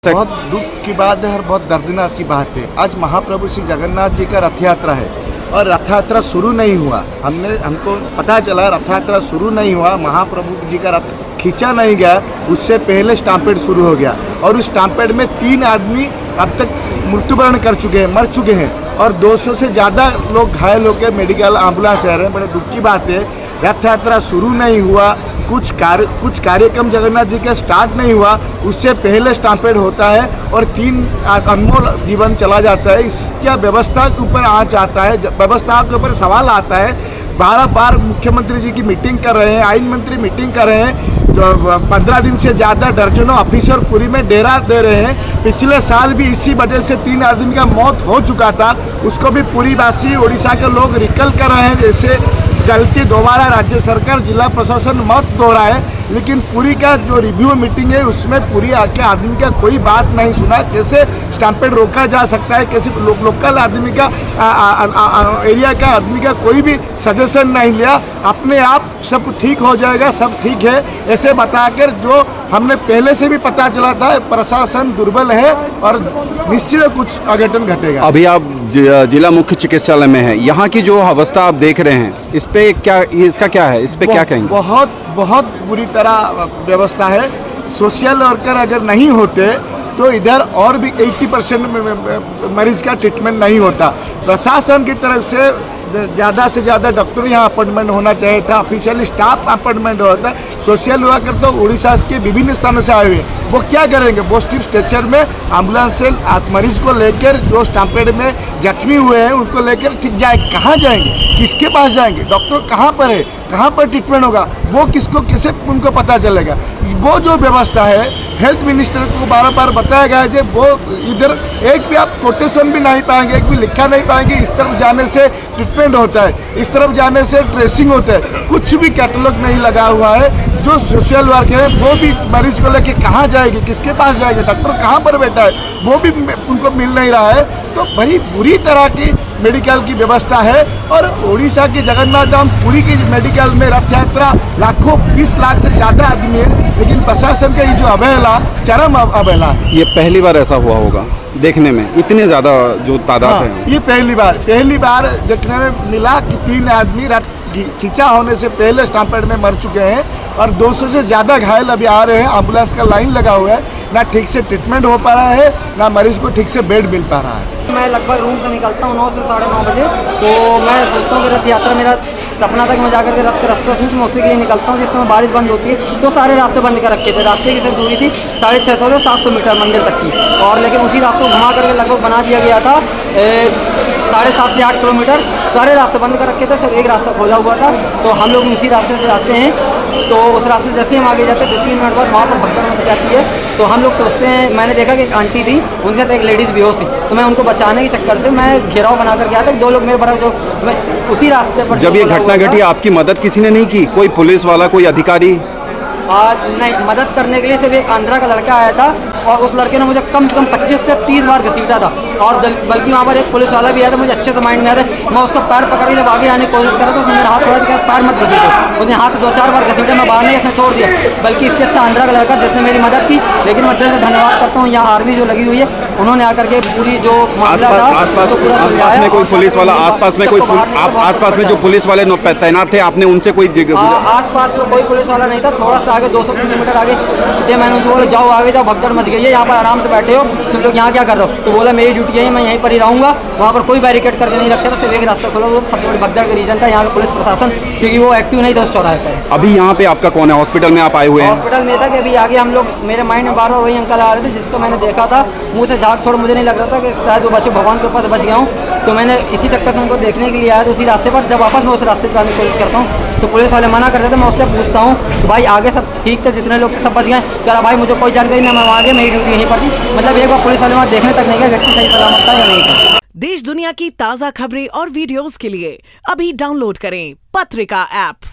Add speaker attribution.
Speaker 1: बहुत दुख की बात है और बहुत दर्दनाक की बात है। आज महाप्रभु श्री जगन्नाथ जी का रथ यात्रा है और रथ यात्रा शुरू नहीं हुआ। हमको पता चला रथ यात्रा शुरू नहीं हुआ, महाप्रभु जी का रथ खींचा नहीं गया, उससे पहले स्टाम्पेड शुरू हो गया और उस स्टाम्पेड में 3 आदमी अब तक मृत्युवरण कर चुके हैं, मर चुके हैं और 200 से ज़्यादा लोग घायल होकर मेडिकल एम्बुलेंस आ रहे हैं। बड़े दुख की बात है, रथ यात्रा शुरू नहीं हुआ, कुछ कार्यक्रम जगन्नाथ जी का स्टार्ट नहीं हुआ, उससे पहले स्टाम्पेड होता है और 3 अनमोल जीवन चला जाता है। इसका व्यवस्था के ऊपर आँच आता है, व्यवस्था के ऊपर सवाल आता है। बार मुख्यमंत्री जी की मीटिंग कर रहे हैं, आइन मंत्री मीटिंग कर रहे हैं, 15 दिन से ज़्यादा दर्जनों ऑफिसर पूरी में डेरा दे रहे हैं। पिछले साल भी इसी वजह से 3 आदमी का मौत हो चुका था, उसको भी पूरी वासी उड़ीसा के लोग रिकल कर रहे हैं। जैसे गलती दोबारा राज्य सरकार जिला प्रशासन मत दोहराए, लेकिन पूरी का जो रिव्यू मीटिंग है उसमें पूरी आके आदमी का कोई बात नहीं सुना। कैसे स्टैम्पेड रोका जा सकता है, कैसे लोकल आदमी का एरिया का आदमी का कोई भी सजेशन नहीं लिया, अपने आप सब ठीक हो जाएगा, सब ठीक है ऐसे बताकर जो हमने पहले से भी पता चला था। प्रशासन दुर्बल है और निश्चित कुछ अघटन घटेगा।
Speaker 2: अभी आप जिला मुख्य चिकित्सालय में हैं, यहाँ की जो अवस्था आप देख रहे हैं, इस पे क्या, इसका क्या है, इस पे क्या कहेंगे?
Speaker 1: बहुत बुरी तरह व्यवस्था है। सोशल वर्कर अगर नहीं होते तो इधर और भी 80% मरीज का ट्रीटमेंट नहीं होता। प्रशासन की तरफ से ज़्यादा से ज़्यादा डॉक्टर यहाँ अपॉइंटमेंट होना चाहिए था, ऑफिशियल स्टाफ अपॉइंटमेंट होता। सोशल वर्कर तो उड़ीसा के विभिन्न स्थानों से आए हुए हैं, वो क्या करेंगे? वो सिर्फ स्ट्रेचर में एम्बुलेंस से मरीज को लेकर जो स्टैम्पेड में जख्मी हुए हैं उनको लेकर ठीक जाएंगे। कहाँ जाएंगे, किसके पास जाएंगे, डॉक्टर कहाँ पर है, कहाँ पर ट्रीटमेंट होगा, वो किसको कैसे उनको पता चलेगा? वो जो व्यवस्था है हेल्थ मिनिस्टर को बार बताया गया है, वो इधर एक भी आप कोटेशन भी नहीं पाएंगे, एक भी लिखा नहीं पाएंगे इस तरफ जाने से ट्रीटमेंट होता है, इस तरफ जाने से ट्रेसिंग होता है, कुछ भी कैटलॉग नहीं लगा हुआ है। जो सोशल वर्क है वो भी मरीज को लेके कहाँ जाएगी, किसके पास जाएगी, डॉक्टर कहाँ पर बैठा है वो भी उनको मिल नहीं रहा है। तो बड़ी बुरी तरह की मेडिकल की व्यवस्था है और उड़ीसा की जगन्नाथ धाम पुरी की मेडिकल में रथ यात्रा लाखों 20 लाख से ज़्यादा आदमी है, लेकिन प्रशासन का ये जो अवहेला, चरम अवहेला है।
Speaker 2: ये पहली बार ऐसा हुआ होगा देखने में, इतने ज़्यादा जो तादाद है।
Speaker 1: ये पहली बार देखने में मिला कि 3 आदमी रथ खींचा होने से पहले स्टैम्पेड में मर चुके हैं और 200 से ज़्यादा घायल अभी आ रहे हैं। एम्बुलेंस का लाइन लगा हुआ है, ना ठीक से ट्रीटमेंट हो पा रहा है, ना मरीज को ठीक से बेड मिल पा रहा है।
Speaker 3: मैं लगभग रूम से निकलता हूँ 9 से 9:30 बजे, तो मैं सोचता हूँ कि रथ यात्रा, मेरा सपना था कि मैं जाकर के रथ का रास्ता छूँ, मैं उसी के लिए निकलता हूँ। जिस समय बारिश बंद होती है तो सारे रास्ते बंद कर रखे थे। रास्ते की सिर्फ दूरी थी 650 से 700 मीटर मंदिर तक की, और लेकिन उसी रास्ते को घुमा करके लगभग बना दिया गया था 7.5 से 8 किलोमीटर। सारे रास्ते बंद कर रखे थे, सिर्फ एक रास्ता खोला हुआ था। तो हम लोग उसी रास्ते से जाते हैं, तो उस रास्ते से जैसे हम आगे जाते हैं 2-3 मिनट बाद वहाँ पर भगदड़ मच जाती है। तो हम लोग सोचते हैं, मैंने देखा कि एक आंटी थी, उनके साथ एक लेडीज़ बेहोश थी, तो मैं उनको बचाने के चक्कर से मैं घेराव बना कर गया था। 2 लोग मेरे बराबर, जो मैं उसी रास्ते पर,
Speaker 2: जब ये घटना घटी आपकी मदद किसी ने नहीं की? कोई पुलिस वाला, कोई अधिकारी?
Speaker 3: नहीं, मदद करने के लिए सिर्फ एक आंध्रा का लड़का आया था और उस लड़के ने मुझे कम से कम 25 से 30 बार घसीटा था, और बल्कि वहाँ पर एक पुलिस वाला भी आया था। मुझे अच्छे से माइंड में आ रहा है, मैं उसका पैर पकड़ के जब आगे आने की कोशिश करा तो उसने मेरा हाथ छोड़ा दिया, पैर मत घसीटे। उसने हाथ 2-4 बार घसीटे, मैं बाहर नहीं, उसने छोड़ दिया। बल्कि इससे अच्छा आंध्रा का लड़का जिसने मेरी मदद की। लेकिन मैं दिल से धन्यवाद करता हूँ यहाँ आर्मी जो लगी हुई है, उन्होंने आकर के पूरी जो मामला था उसको पूरा
Speaker 2: आसपास में कोई पुलिस वाला, आसपास में कोई आसपास में जो पुलिस वाले तैनात थे, आपने उनसे कोई?
Speaker 3: आसपास में कोई पुलिस वाला नहीं था। थोड़ा सा आगे 200-300 मीटर आगे थे, मैंने उनसे बोला जाओ आगे जाओ, भगदड़ मच गई है, यहाँ पर आराम से बैठे हो, तुम लोग यहाँ क्या कर रहे हो? तो बोला मेरी ड्यूटी है, मैं यहीं पर ही रहूँगा। वहाँ पर कोई बैरिकेड करके नहीं रखा था, सिर्फ एक रास्ता खोला। वो सबसे बड़ी भगदड़ का रीजन था यहाँ का पुलिस प्रशासन, क्योंकि वो एक्टिव नहीं था उस चौराहे पर।
Speaker 2: अभी यहाँ पे आपका कौन है? हॉस्पिटल में आप आए हुए हैं?
Speaker 3: हॉस्पिटल में था कि अभी आगे हम लोग, मेरे माइंड में बार-बार वही अंकल आ रहे थे जिसको मैंने देखा था, मुँह से झाग छोड़, मुझे नहीं लग रहा था कि शायद वो बच्चे भगवान के ऊपर से बच गया हूँ। तो मैंने इसी चक्कर से उनको देखने के लिए आया, उसी रास्ते पर। जब वापस मैं उस रास्ते पर आने की कोशिश करता हूँ तो पुलिस वाले मना करते थे। मैं उससे पूछता हूँ तो भाई आगे सब ठीक थे, जितने लोग सब बच गए? कह रहा भाई मुझे कोई जानकारी नहीं, मैं वहाँ गया, मेरी ड्यूटी यहीं पर थी। मतलब एक बार पुलिस वाले वहाँ देखने तक नहीं गए व्यक्ति सही सलामत था या नहीं था।
Speaker 4: देश दुनिया की ताज़ा खबरें और वीडियोस के लिए अभी डाउनलोड करें पत्रिका ऐप।